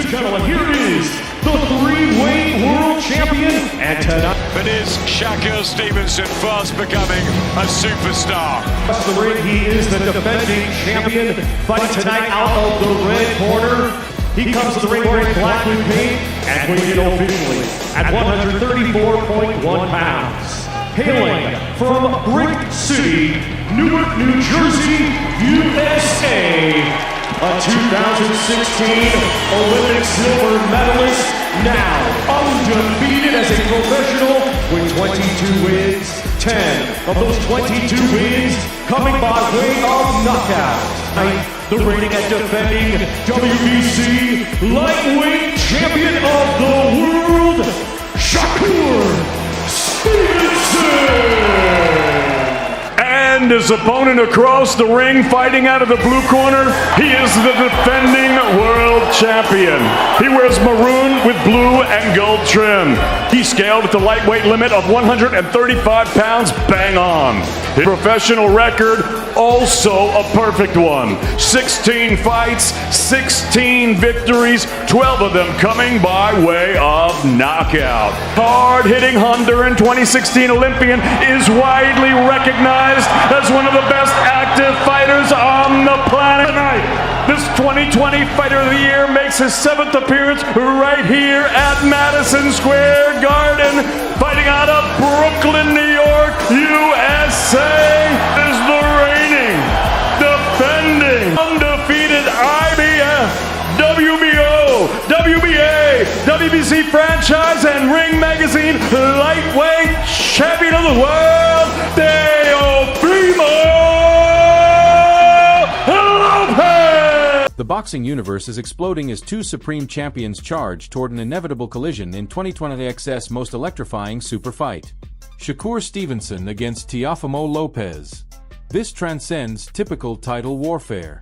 and gentlemen, here is the three-weight world champion, and tonight it is Shakur Stevenson fast becoming a superstar. across the ring, he is the defending champion, fighting tonight out of the red corner. He comes to the ring wearing black with paint and weighing officially at 134.1 pounds. Hailing from Brick City, Newark, New Jersey, USA, a 2016 Olympic silver medalist, now undefeated as a professional with 22 wins, 10 of those 22 wins coming by way of knockout. Tonight, the reigning and defending WBC lightweight champion of the world, Shakur Stevenson! And his opponent across the ring, fighting out of the blue corner, he is the defending world champion. He wears maroon with blue and gold trim. He scaled at the lightweight limit of 135 pounds, bang on. His professional record, also a perfect one. 16 fights, 16 victories, 12 of them coming by way of knockout. Hard-hitting Honduran 2016 Olympian is widely recognized as one of the best active fighters on the planet. Tonight, this 2020 Fighter of the Year makes his 7th appearance right here at Madison Square Garden, fighting out of Brooklyn, New York, USA. Is the reigning, defending, undefeated IBF, WBO, WBA, WBC franchise, and Ring Magazine lightweight champion of the world, Teofimo Lopez! The boxing universe is exploding as two supreme champions charge toward an inevitable collision in 2020's most electrifying super fight. Shakur Stevenson against Teofimo Lopez. This transcends typical title warfare.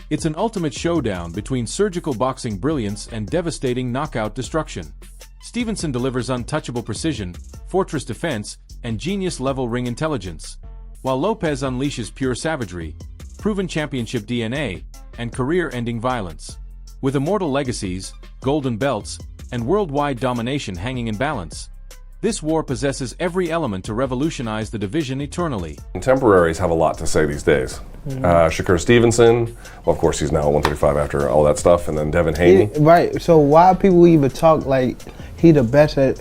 It's an ultimate showdown between surgical boxing brilliance and devastating knockout destruction. Stevenson delivers untouchable precision, fortress defense, and genius-level ring intelligence, while Lopez unleashes pure savagery, proven championship DNA, and career-ending violence. With immortal legacies, golden belts, and worldwide domination hanging in balance, this war possesses every element to revolutionize the division eternally. Contemporaries have a lot to say these days. Shakur Stevenson, well, of course, he's now 135 after all that stuff, and then Devin Haney. Right, so why people even talk like he the best at,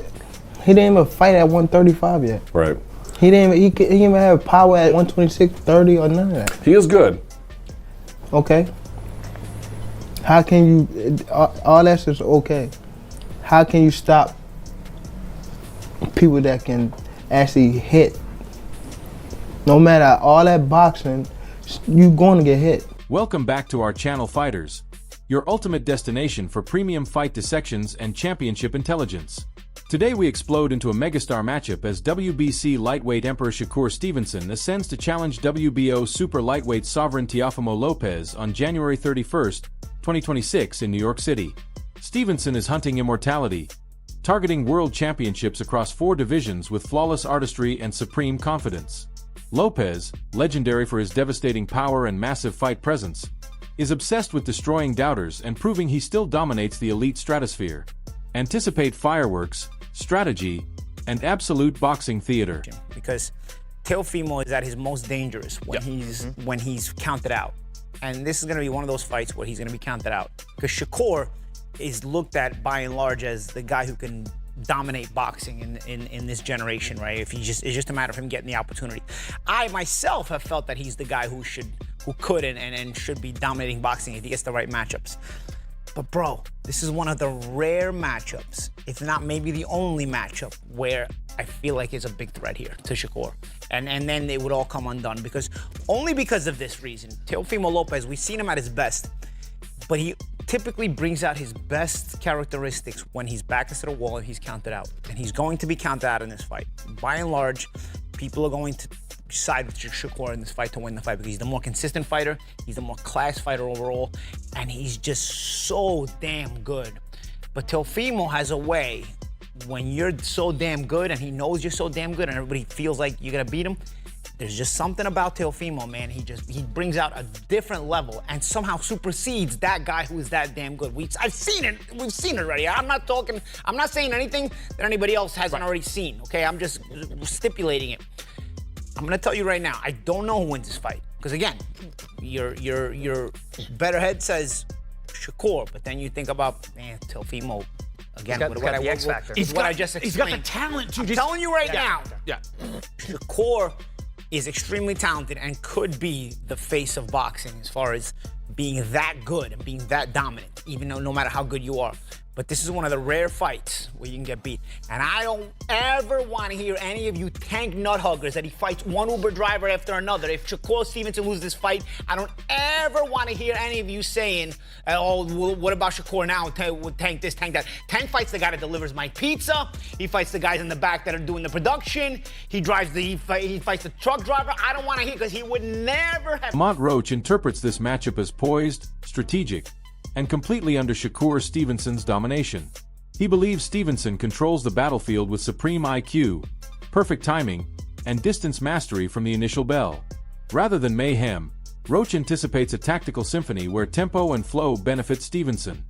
he didn't even fight at 135 yet. Right. He didn't even have power at 126, 30, or none of that. He is good. Okay. How can you, all that's just okay. How can you stop people that can actually hit? No matter all that boxing, you're going to get hit. Welcome back to our channel, Fighters, your ultimate destination for premium fight dissections and championship intelligence. Today we explode into a megastar matchup as WBC lightweight emperor Shakur Stevenson ascends to challenge WBO super lightweight sovereign Teofimo Lopez on January 31st, 2026 in New York City. Stevenson is hunting immortality, targeting world championships across 4 divisions with flawless artistry and supreme confidence. Lopez, legendary for his devastating power and massive fight presence, is obsessed with destroying doubters and proving he still dominates the elite stratosphere. Anticipate fireworks, strategy, and absolute boxing theater. Because Teofimo is at his most dangerous when he's counted out. And this is going to be one of those fights where he's going to be counted out. Because Shakur is looked at by and large as the guy who can dominate boxing in this generation, right? It's just a matter of him getting the opportunity. I myself have felt that he's the guy who could and should be dominating boxing if he gets the right matchups. But bro, this is one of the rare matchups, if not maybe the only matchup, where I feel like it's a big threat here to Shakur. And then it would all come undone only because of this reason. Teofimo Lopez, we've seen him at his best, but he typically brings out his best characteristics when he's back against the wall and he's counted out. And he's going to be counted out in this fight. By and large, people are going to side with Shakur in this fight to win the fight because he's the more consistent fighter, he's the more class fighter overall, and he's just so damn good. But Teofimo has a way, when you're so damn good and he knows you're so damn good and everybody feels like you're gonna beat him, There's just something about Teofimo, man. He brings out a different level and somehow supersedes that guy who is that damn good. I've seen it. We've seen it already. I'm not saying anything that anybody else hasn't already seen, okay? I'm just stipulating it. I'm gonna tell you right now, I don't know who wins this fight. Because again, your better head says Shakur, but then you think about, man, Teofimo. Again, he's got the X factor. He's got the talent to I'm telling you right now. Yeah. Shakur is extremely talented and could be the face of boxing as far as being that good and being that dominant, even though no matter how good you are. But this is one of the rare fights where you can get beat. And I don't ever want to hear any of you tank nut huggers that he fights one Uber driver after another. If Shakur Stevenson loses this fight, I don't ever want to hear any of you saying, oh, what about Shakur now? Tank this, tank that. Tank fights the guy that delivers my pizza. He fights the guys in the back that are doing the production. He fights the truck driver. I don't want to hear, because he would never have... Lamont Roach interprets this matchup as poised, strategic, and completely under Shakur Stevenson's domination. He believes Stevenson controls the battlefield with supreme IQ, perfect timing, and distance mastery from the initial bell. Rather than mayhem, Roach anticipates a tactical symphony where tempo and flow benefit Stevenson.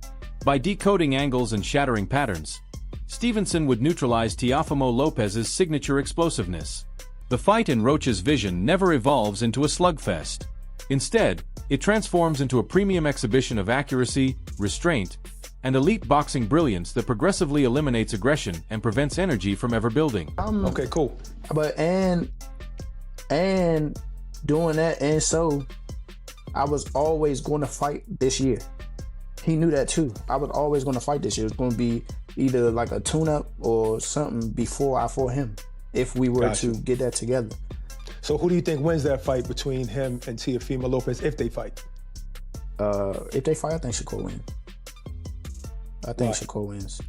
By decoding angles and shattering patterns, Stevenson would neutralize Teofimo Lopez's signature explosiveness. The fight in Roach's vision never evolves into a slugfest. Instead, it transforms into a premium exhibition of accuracy, restraint, and elite boxing brilliance that progressively eliminates aggression and prevents energy from ever building. Okay, cool. But and doing that, and so I was always going to fight this year. He knew that too. I was always going to fight this year. It was going to be either like a tune-up or something before I fought him, if we were to get that together. So who do you think wins that fight between him and Teofimo Lopez if they fight? If they fight, I think Shakur wins. I think Shakur wins.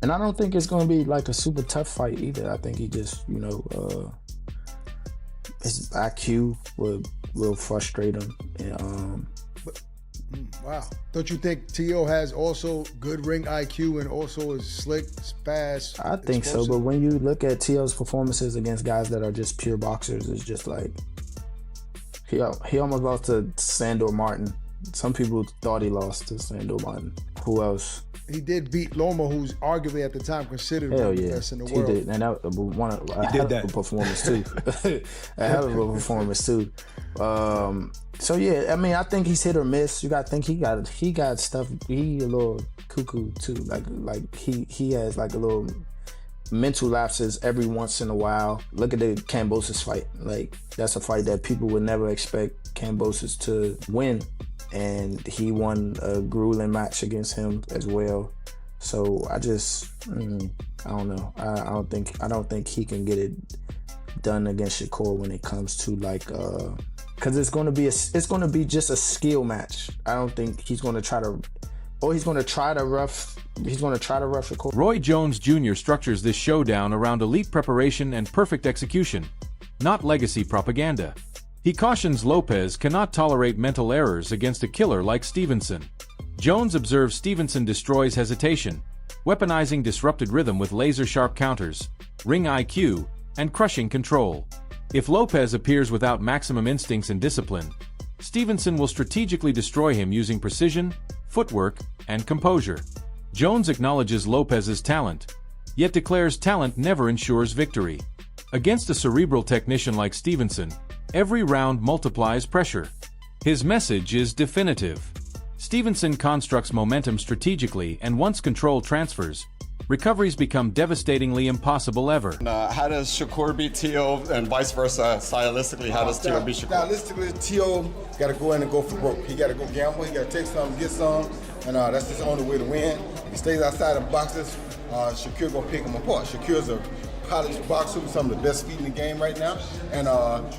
And I don't think it's going to be like a super tough fight either. I think he just, his IQ will frustrate him. And, wow. Don't you think Teo has also good ring IQ and also is slick, fast? I think explosive? So, but when you look at Teo's performances against guys that are just pure boxers, it's just like he almost lost to Sandor Martin. Some people thought he lost to Sandor Martin. Who else? He did beat Loma, who's arguably at the time considered one of the best in the world. He did, and that was a hell of a performance too. A hell of a performance too. So yeah, I mean, I think he's hit or miss. You got to think he got stuff. He a little cuckoo too. Like he has like a little mental lapses every once in a while. Look at the Kambosos fight. Like that's a fight that people would never expect Kambosos to win. And he won a grueling match against him as well. So I just, I don't know. I don't think he can get it done against Shakur when it comes to like, because it's going to be just a skill match. I don't think he's going to try to rough Shakur. Roy Jones Jr. structures this showdown around elite preparation and perfect execution, not legacy propaganda. He cautions Lopez cannot tolerate mental errors against a killer like Stevenson. Jones observes Stevenson destroys hesitation, weaponizing disrupted rhythm with laser-sharp counters, ring IQ, and crushing control. If Lopez appears without maximum instincts and discipline, Stevenson will strategically destroy him using precision, footwork, and composure. Jones acknowledges Lopez's talent, yet declares talent never ensures victory. Against a cerebral technician like Stevenson, every round multiplies pressure. His message is definitive. Stevenson constructs momentum strategically, and once control transfers, recoveries become devastatingly impossible ever. How does Shakur beat Teo and vice versa? Stylistically, how does Teo beat Shakur? Stylistically, Teo got to go in and go for broke. He got to go gamble. He got to take some, get some, and that's his only way to win. If he stays outside of boxes, Shakur gonna pick him apart. Shakur's a polished boxer with some of the best feet in the game right now, and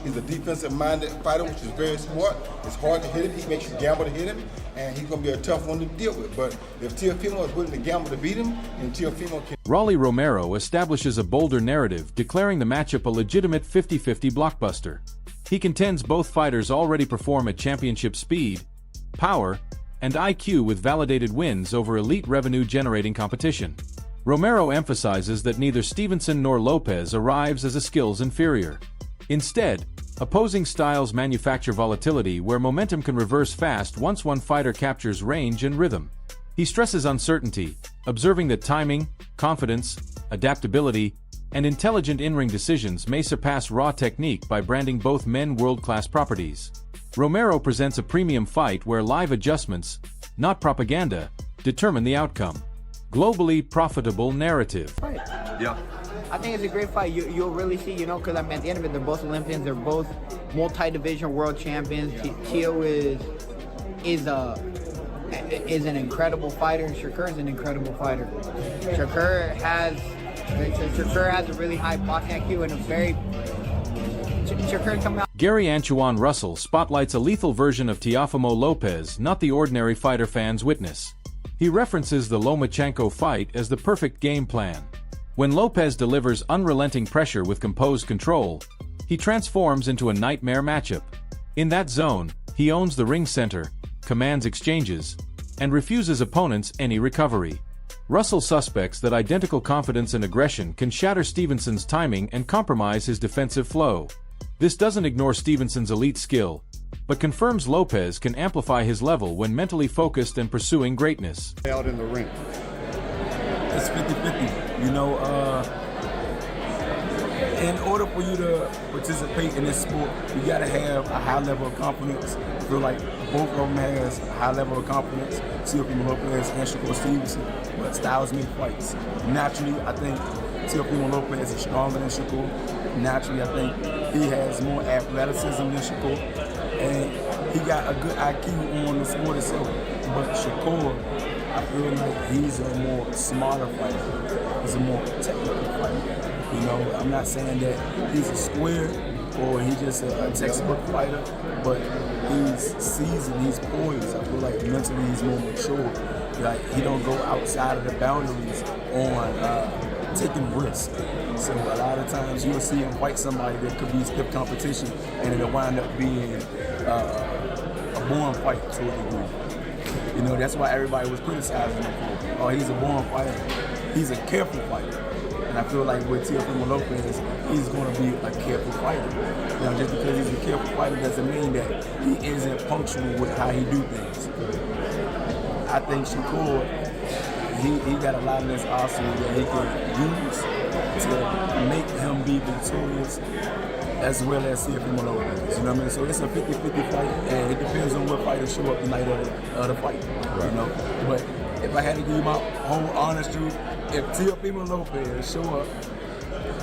he's a defensive-minded fighter, which is very smart. It's hard to hit him. He makes you gamble to hit him, and he's going to be a tough one to deal with. But if Teofimo is willing to gamble to beat him, then Teofimo can... Rolly Romero establishes a bolder narrative, declaring the matchup a legitimate 50-50 blockbuster. He contends both fighters already perform at championship speed, power, and IQ with validated wins over elite revenue-generating competition. Romero emphasizes that neither Stevenson nor Lopez arrives as a skills inferior. Instead, opposing styles manufacture volatility where momentum can reverse fast once one fighter captures range and rhythm. He stresses uncertainty, observing that timing, confidence, adaptability, and intelligent in-ring decisions may surpass raw technique by branding both men world-class properties. Romero presents a premium fight where live adjustments, not propaganda, determine the outcome. Globally profitable narrative. Yeah. I think it's a great fight. You'll really see, because I mean, at the end of it, they're both Olympians. They're both multi-division world champions. Teo is an incredible fighter, and Shakur is an incredible fighter. Shakur has a really high boxing IQ and a very Shakur coming out. Gary Antoine Russell spotlights a lethal version of Teofimo Lopez, not the ordinary fighter fans witness. He references the Lomachenko fight as the perfect game plan. When Lopez delivers unrelenting pressure with composed control, he transforms into a nightmare matchup. In that zone, he owns the ring center, commands exchanges, and refuses opponents any recovery. Russell suspects that identical confidence and aggression can shatter Stevenson's timing and compromise his defensive flow. This doesn't ignore Stevenson's elite skill, but confirms Lopez can amplify his level when mentally focused and pursuing greatness. Out in the ring. It's 50-50. In order for you to participate in this sport, you gotta have a high level of confidence. I feel like both of them has a high level of confidence, Teofimo Lopez and Shakur Stevenson, but styles make fights. Naturally, I think Teofimo Lopez is stronger than Shakur. Naturally, I think he has more athleticism than Shakur, and he got a good IQ on the sport itself. But Shakur, I feel like he's a more smarter fighter. He's a more technical fighter. I'm not saying that he's a square or he's just a textbook fighter, but he's seasoned, he's poised. I feel like mentally he's more mature. Like he don't go outside of the boundaries on taking risks. So a lot of times you'll see him fight somebody that could be stiff competition, and it'll wind up being a born fight to a degree. That's why everybody was criticizing him for, oh, he's a born fighter. He's a careful fighter. And I feel like with Teofimo Lopez, he's going to be a careful fighter. Just because he's a careful fighter doesn't mean that he isn't punctual with how he do things. I think Shakur, he got a lot in his arsenal that he can use to make him be victorious as well as Teofimo Lopez. You know what I mean? So it's a 50-50 fight, and it depends on what fighters show up the night of the fight. Right. But if I had to give you my whole honest truth, if Teofimo Lopez show up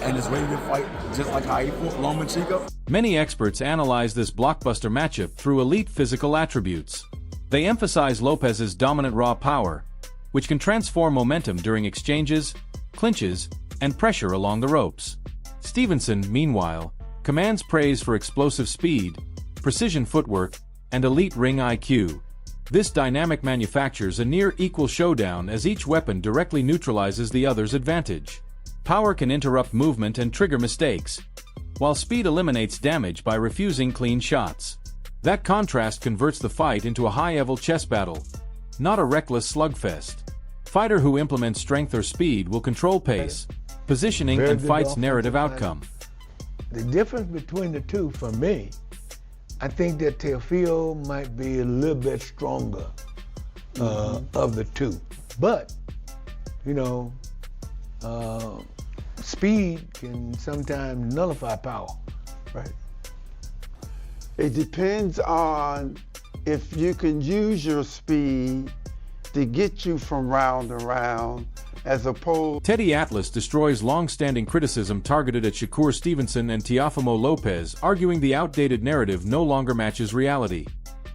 and is ready to fight just like how he fought Lomachenko. Many experts analyze this blockbuster matchup through elite physical attributes. They emphasize Lopez's dominant raw power, which can transform momentum during exchanges, clinches, and pressure along the ropes. Stevenson, meanwhile, commands praise for explosive speed, precision footwork, and elite ring IQ. This dynamic manufactures a near-equal showdown as each weapon directly neutralizes the other's advantage. Power can interrupt movement and trigger mistakes, while speed eliminates damage by refusing clean shots. That contrast converts the fight into a high-level chess battle, not a reckless slugfest. Fighter who implements strength or speed will control pace, positioning, and fight's narrative outcome. The difference between the two, for me, I think that Teofimo might be a little bit stronger of the two. But, speed can sometimes nullify power. Right. It depends on if you can use your speed to get you from round to round, as opposed... Teddy Atlas destroys long-standing criticism targeted at Shakur Stevenson and Teofimo Lopez, arguing the outdated narrative no longer matches reality.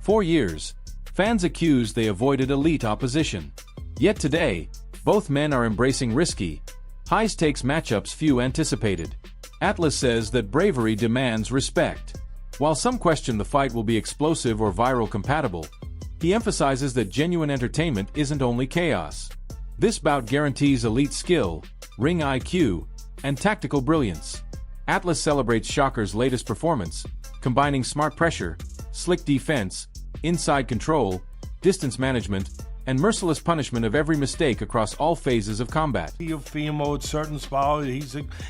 For years, fans accused they avoided elite opposition. Yet today, both men are embracing risky, high-stakes matchups few anticipated. Atlas says that bravery demands respect. While some question the fight will be explosive or viral compatible, he emphasizes that genuine entertainment isn't only chaos. This bout guarantees elite skill, ring IQ, and tactical brilliance. Atlas celebrates Shakur's latest performance, combining smart pressure, slick defense, inside control, distance management, and merciless punishment of every mistake across all phases of combat. Teofimo at certain spots,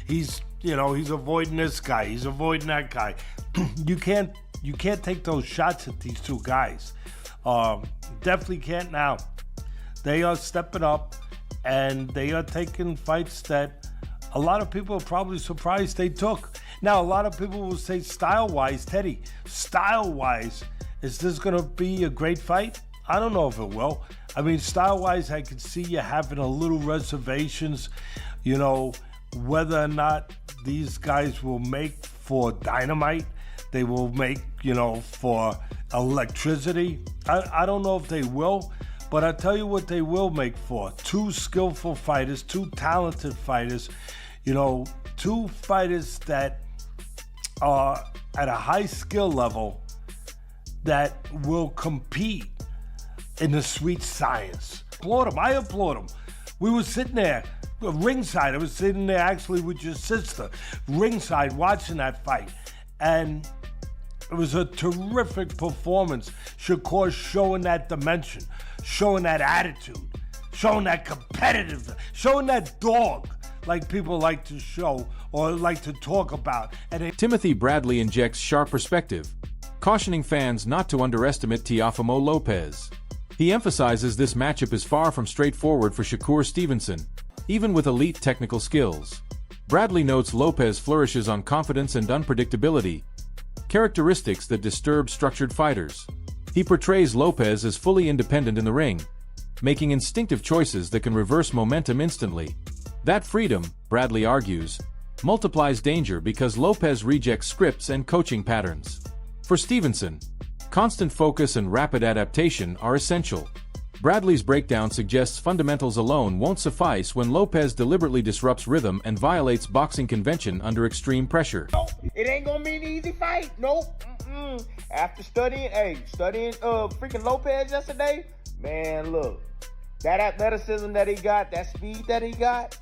he's you know, he's avoiding this guy, he's avoiding that guy. You can't take those shots at these two guys. Definitely can't now. They are stepping up, and they are taking fights that a lot of people are probably surprised they took. Now, a lot of people will say style-wise, Teddy, style-wise, is this going to be a great fight? I don't know if it will. I mean, style-wise, I can see you having a little reservations, you know, whether or not these guys will make for dynamite, they will make, you know, for electricity. I don't know if they will, but I tell you what they will make for. Two skillful fighters, two talented fighters, you know, two fighters that are at a high skill level that will compete in the sweet science. I applaud them. We were sitting there, ringside. I was sitting there actually with your sister, ringside, watching that fight. And it was a terrific performance. Shakur showing that dimension, showing that attitude, showing that competitiveness, showing that dog like people like to show or like to talk about. And Timothy Bradley injects sharp perspective, cautioning fans not to underestimate Teofimo Lopez. He emphasizes this matchup is far from straightforward for Shakur Stevenson, even with elite technical skills. Bradley notes Lopez flourishes on confidence and unpredictability, characteristics that disturb structured fighters. He portrays Lopez as fully independent in the ring, making instinctive choices that can reverse momentum instantly. That freedom, Bradley argues, multiplies danger because Lopez rejects scripts and coaching patterns. For Stevenson, constant focus and rapid adaptation are essential. Bradley's breakdown suggests fundamentals alone won't suffice when Lopez deliberately disrupts rhythm and violates boxing convention under extreme pressure. It ain't gonna be an easy fight. Nope. After studying freaking Lopez yesterday, man, look, that athleticism that he got, that speed that he got,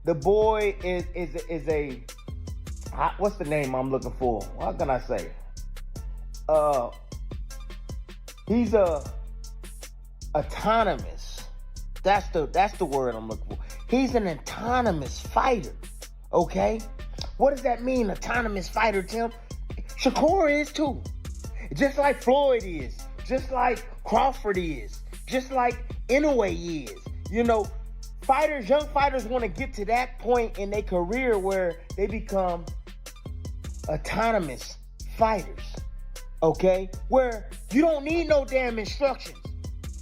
the boy is a what's the name I'm looking for? What can I say? He's autonomous. That's the word I'm looking for. He's an autonomous fighter. Okay? What does that mean, autonomous fighter, Tim? Shakur is too. Just like Floyd is. Just like Crawford is. Just like Inoue is. You know, young fighters want to get to that point in their career where they become autonomous fighters. Okay? Where you don't need no damn instructions.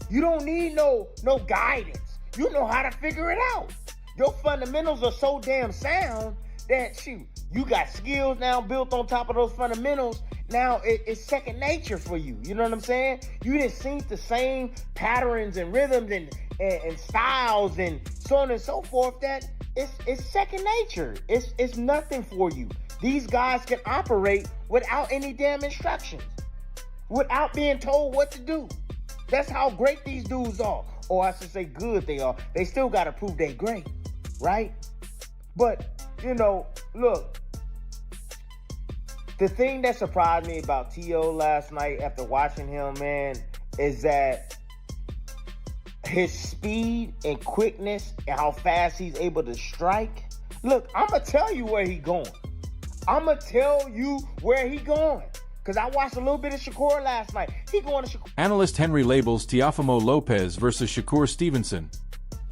You don't need no guidance. You know how to figure it out. Your fundamentals are so damn sound that, shoot, you got skills now built on top of those fundamentals. Now it's second nature for you. You know what I'm saying? You didn't see the same patterns and rhythms and styles and so on and so forth that it's second nature. It's nothing for you. These guys can operate without any damn instructions, without being told what to do. That's how great these dudes are. Or I should say good they are. They still got to prove they great, right? But, you know, look, the thing that surprised me about Teo last night after watching him, man, is that his speed and quickness and how fast he's able to strike. Look, I'm going to tell you where he going. I'm going to tell you where he going. Because I watched a little bit of Shakur last night. He going to Shakur. Analyst Henry labels Teofimo Lopez versus Shakur Stevenson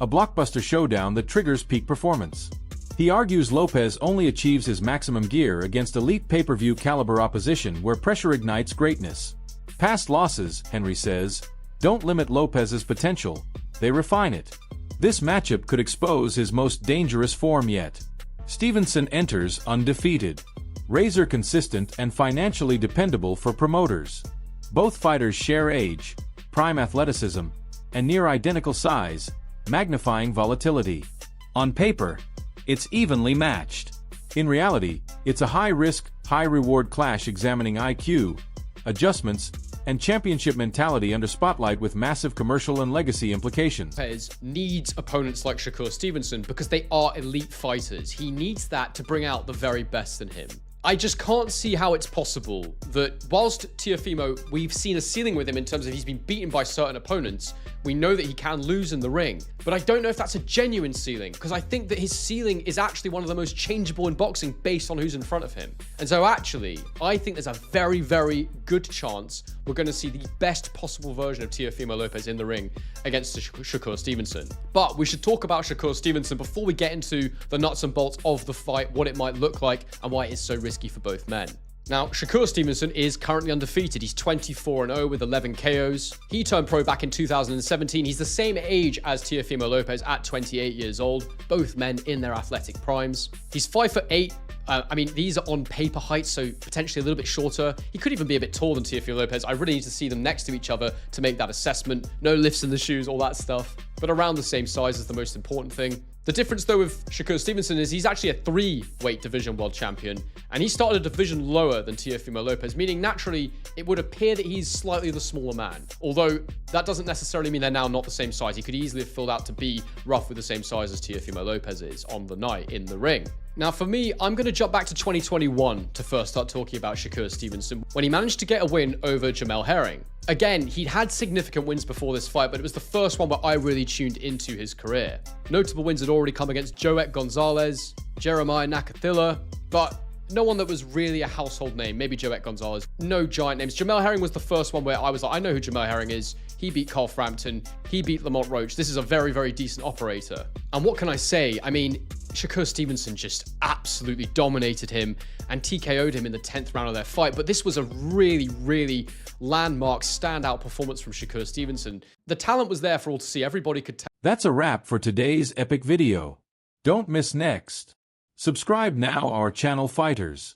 a blockbuster showdown that triggers peak performance. He argues Lopez only achieves his maximum gear against elite pay-per-view caliber opposition where pressure ignites greatness. Past losses, Henry says, don't limit Lopez's potential, they refine it. This matchup could expose his most dangerous form yet. Stevenson enters undefeated, razor consistent and financially dependable for promoters. Both fighters share age, prime athleticism, and near identical size, magnifying volatility. On paper, it's evenly matched. In reality, it's a high-risk, high-reward clash examining IQ, adjustments, and championship mentality under spotlight with massive commercial and legacy implications. Lopez needs opponents like Shakur Stevenson because they are elite fighters. He needs that to bring out the very best in him. I just can't see how it's possible that whilst Teofimo, we've seen a ceiling with him in terms of he's been beaten by certain opponents, We know that he can lose in the ring, but I don't know if that's a genuine ceiling, because I think that his ceiling is actually one of the most changeable in boxing based on who's in front of him. And so actually, I think there's a very, very good chance we're going to see the best possible version of Teofimo Lopez in the ring against Shakur Stevenson. But we should talk about Shakur Stevenson before we get into the nuts and bolts of the fight, what it might look like, and why it is so risky for both men. Now, Shakur Stevenson is currently undefeated. He's 24-0 with 11 KOs. He turned pro back in 2017. He's the same age as Teofimo Lopez at 28 years old, both men in their athletic primes. He's 5'8". I mean, these are on paper heights, so potentially a little bit shorter. He could even be a bit taller than Teofimo Lopez. I really need to see them next to each other to make that assessment. No lifts in the shoes, all that stuff. But around the same size is the most important thing. The difference, though, with Shakur Stevenson is he's actually a 3-weight division world champion, and he started a division lower than Teofimo Lopez, meaning naturally it would appear that he's slightly the smaller man. Although that doesn't necessarily mean they're now not the same size. He could easily have filled out to be roughly the same size as Teofimo Lopez is on the night in the ring. Now, for me, I'm going to jump back to 2021 to first start talking about Shakur Stevenson, when he managed to get a win over Jamel Herring. Again, he'd had significant wins before this fight, but it was the first one where I really tuned into his career. Notable wins had already come against Joet Gonzalez, Jeremiah Nakathila, but no one that was really a household name. Maybe Joet Gonzalez. No giant names. Jamel Herring was the first one where I was like, I know who Jamel Herring is. He beat Carl Frampton. He beat Lamont Roach. This is a very, very decent operator. And what can I say? I mean, Shakur Stevenson just absolutely dominated him and TKO'd him in the 10th round of their fight. But this was a really, really landmark, standout performance from Shakur Stevenson. The talent was there for all to see. Everybody could tell. That's a wrap for today's epic video. Don't miss next. Subscribe now our channel, fighters.